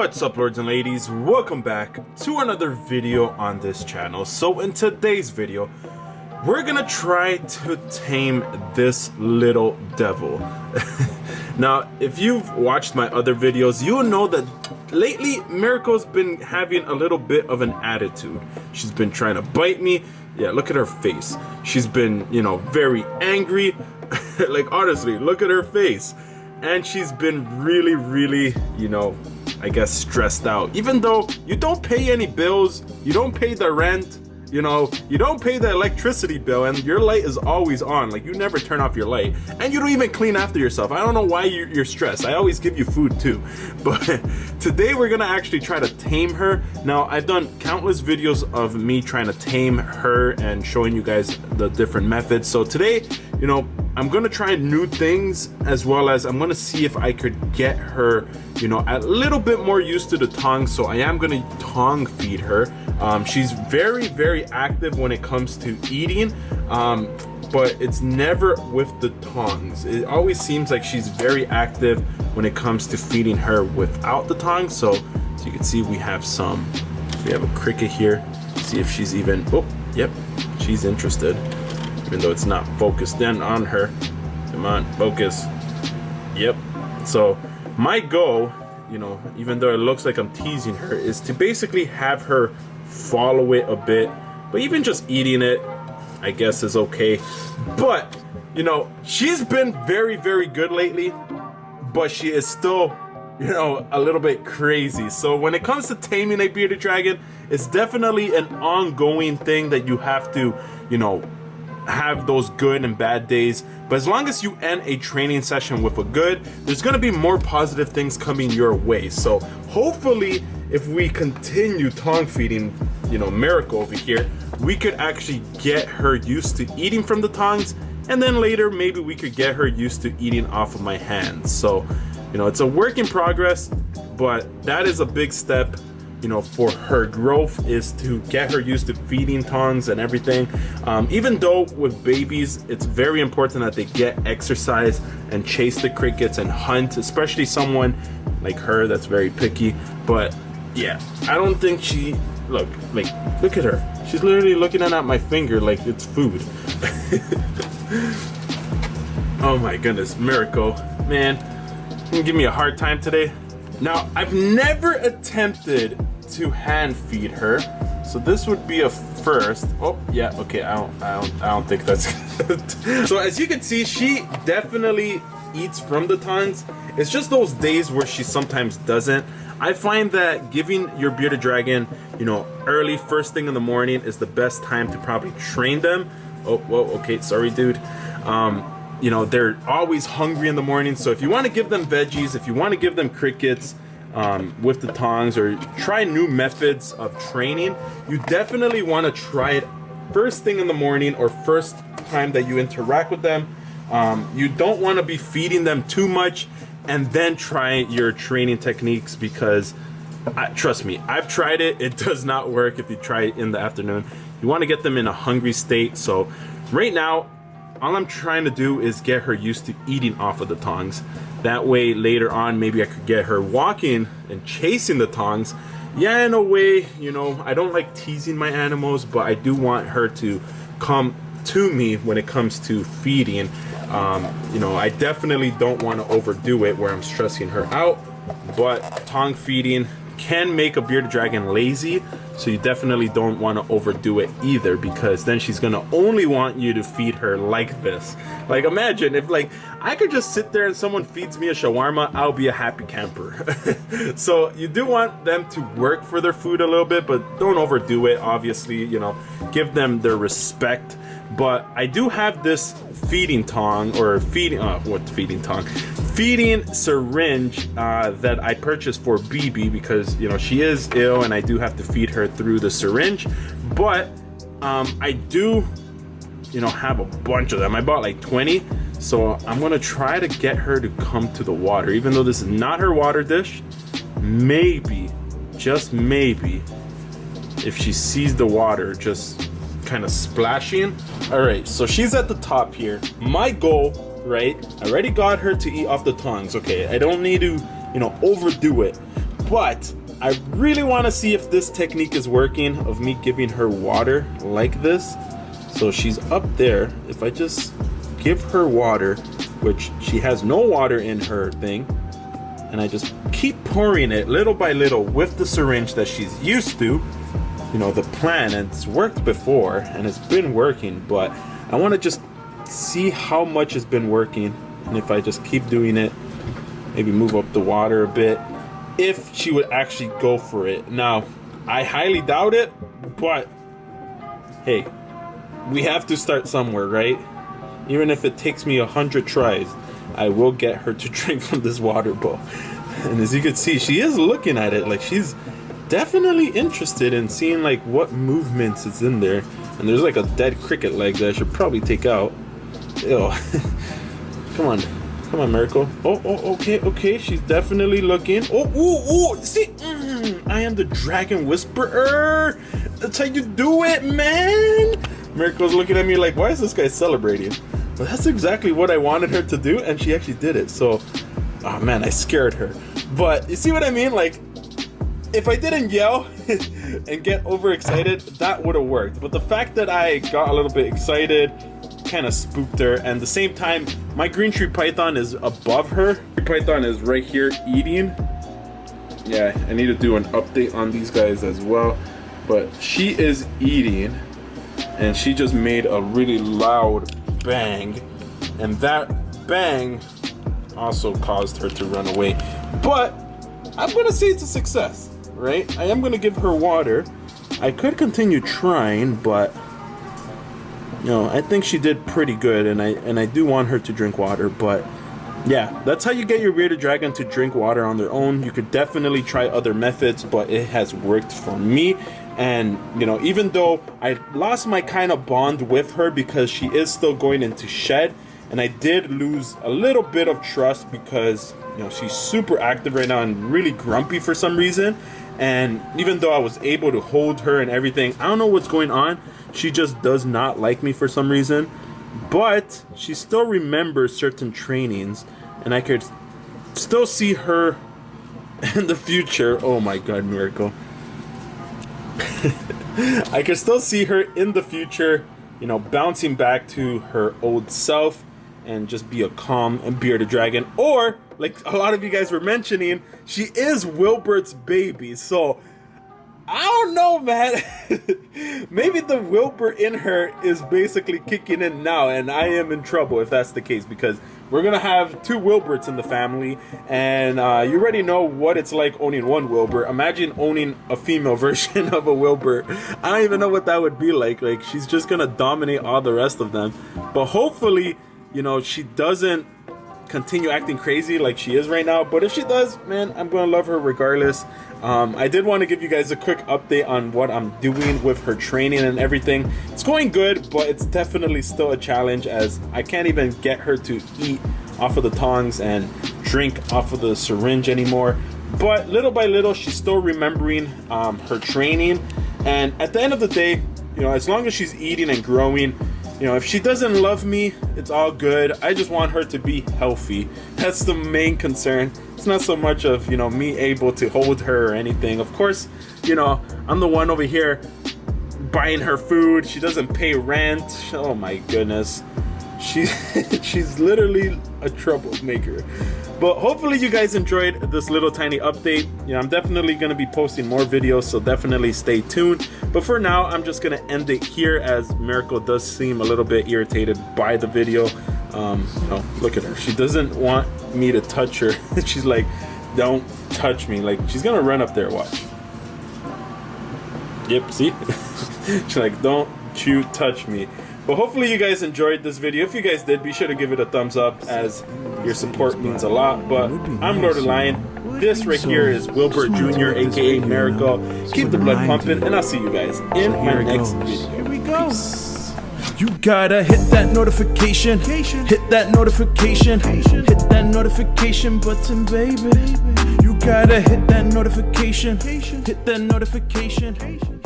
What's up, lords and ladies? Welcome back to another video on this channel. So in today's video, we're gonna try to tame this little devil. Now, if you've watched my other videos, you'll know that lately Miracle's been having a little bit of an attitude. She's been trying to bite me. Yeah, look at her face. She's been, very angry. Like, honestly, look at her face. And she's been really, I guess stressed out. Even though you don't pay any bills, you don't pay the rent, you don't pay the electricity bill, and your light is always on. Like, you never turn off your light, and you don't even clean after yourself. I don't know why you're stressed. I always give you food too. But today we're gonna actually try to tame her. Now, I've done countless videos of me trying to tame her and showing you guys the different methods. So today, I'm gonna try new things, as well as I'm gonna see if I could get her, a little bit more used to the tongue. So I am gonna tongue feed her. She's very active when it comes to eating, but it's never with the tongs. It always seems like she's very active when it comes to feeding her without the tongs. So as you can see, we have a cricket here. See if she's even, oh, yep, she's interested. Even though it's not focused in on her. Come on, focus. Yep. So my goal, even though it looks like I'm teasing her, is to basically have her follow it a bit. But even just eating it, I guess, is okay. But, she's been very good lately. But she is still, a little bit crazy. So when it comes to taming a bearded dragon, it's definitely an ongoing thing that you have to, have those good and bad days. But as long as you end a training session with a good, there's going to be more positive things coming your way. So hopefully, if we continue tongue feeding, Miracle over here, we could actually get her used to eating from the tongs, and then later maybe we could get her used to eating off of my hands. So it's a work in progress, but that is a big step for her growth, is to get her used to feeding tongs and everything. Even though with babies, it's very important that they get exercise and chase the crickets and hunt, especially someone like her that's very picky. But yeah, I don't think she, look at her. She's literally looking at my finger like it's food. Oh my goodness, Miracle, man, you can give me a hard time today. Now, I've never attempted to hand feed her, so this would be a first. Oh yeah, okay, I don't think that's good. So as you can see, she definitely eats from the tongs. It's just those days where she sometimes doesn't. I find that giving your bearded dragon, early, first thing in the morning, is the best time to probably train them. Oh, whoa, okay, sorry, dude. They're always hungry in the morning, so if you want to give them veggies, if you want to give them crickets with the tongs, or try new methods of training, you definitely want to try it first thing in the morning or first time that you interact with them. You don't want to be feeding them too much and then try your training techniques, because trust me, I've tried it. It does not work if you try it in the afternoon. You want to get them in a hungry state. So right now, all I'm trying to do is get her used to eating off of the tongs. That way, later on, maybe I could get her walking and chasing the tongs. Yeah, in a way, I don't like teasing my animals, but I do want her to come to me when it comes to feeding. I definitely don't want to overdo it where I'm stressing her out, but tongue feeding can make a bearded dragon lazy, so you definitely don't want to overdo it either, because then she's gonna only want you to feed her like this. Like, imagine if I could just sit there and someone feeds me a shawarma, I'll be a happy camper. So you do want them to work for their food a little bit, but don't overdo it. Obviously, give them their respect. But I do have this feeding tongue, or feeding syringe that I purchased for BB, because she is ill and I do have to feed her through the syringe. But I do have a bunch of them. I bought like 20, so I'm gonna try to get her to come to the water, even though this is not her water dish. Maybe, just maybe, if she sees the water just kind of splashing. All right, so she's at the top here. My goal, right, I already got her to eat off the tongs. Okay, I don't need to overdo it, But I really want to see if this technique is working of me giving her water like this. So she's up there. If I just give her water, which she has no water in her thing, and I just keep pouring it little by little with the syringe that she's used to, you know, the plan, and it's worked before and it's been working, but I want to just see how much has been working. And if I just keep doing it, maybe move up the water a bit, if she would actually go for it. Now, I highly doubt it, but hey, we have to start somewhere, right? Even if it takes me 100 tries, I will get her to drink from this water bowl. And as you can see, she is looking at it like she's definitely interested in seeing like what movements is in there. And there's like a dead cricket leg that I should probably take out. Ew. Come on, Miracle. Oh, okay, she's definitely looking. Oh, see, I am the dragon whisperer. That's how you do it, man. Miracle's looking at me like, why is this guy celebrating? But that's exactly what I wanted her to do, and she actually did it. So, oh man, I scared her. But you see what I mean? Like, if I didn't yell and get overexcited, that would have worked. But the fact that I got a little bit excited kind of spooked her. And at the same time, my green tree python is above her. The python is right here eating. Yeah, I need to do an update on these guys as well. But she is eating, and she just made a really loud bang, and that bang also caused her to run away. But I'm gonna say it's a success, right? I am gonna give her water. I could continue trying, but you know, I think she did pretty good, and I do want her to drink water. But yeah, that's how you get your bearded dragon to drink water on their own. You could definitely try other methods, but it has worked for me. And you know, even though I lost my kind of bond with her because she is still going into shed, and I did lose a little bit of trust because, you know, she's super active right now and really grumpy for some reason. And even though I was able to hold her and everything, I don't know what's going on. She just does not like me for some reason. But she still remembers certain trainings, and I could still see her in the future. Oh my god, Miracle. I could still see her in the future, you know, bouncing back to her old self and just be a calm and bearded dragon. Or, like a lot of you guys were mentioning, she is Wilbert's baby. So, I don't know, man. Maybe the Wilbur in her is basically kicking in now, and I am in trouble if that's the case, because we're gonna have 2 Wilberts in the family, and you already know what it's like owning one Wilbur. Imagine owning a female version of a Wilbur. I don't even know what that would be like. Like, she's just gonna dominate all the rest of them. But hopefully, you know, she doesn't continue acting crazy like she is right now. But if she does, man, I'm gonna love her regardless. I did want to give you guys a quick update on what I'm doing with her training and everything. It's going good, but it's definitely still a challenge, as I can't even get her to eat off of the tongs and drink off of the syringe anymore. But little by little, she's still remembering her training. And at the end of the day, you know, as long as she's eating and growing, you know, if she doesn't love me, it's all good. I just want her to be healthy. That's the main concern. It's not so much of, you know, me able to hold her or anything. Of course, you know, I'm the one over here buying her food. She doesn't pay rent. Oh my goodness. She's literally a troublemaker. But hopefully you guys enjoyed this little tiny update. You know, I'm definitely going to be posting more videos, so definitely stay tuned. But for now, I'm just going to end it here, as Miracle does seem a little bit irritated by the video. You know, look at her. She doesn't want me to touch her. She's like, don't touch me. Like, she's going to run up there, watch. Yep, see? She's like, don't you touch me. But hopefully you guys enjoyed this video. If you guys did, be sure to give it a thumbs up, as your support means a lot. But I'm Lord of Lion. This right here is Wilbur Jr., aka Miracle. Keep the blood pumping, and I'll see you guys in my next video. Here we go. Peace. You gotta hit that notification, hit that notification, hit that notification button, baby. You gotta hit that notification, hit that notification.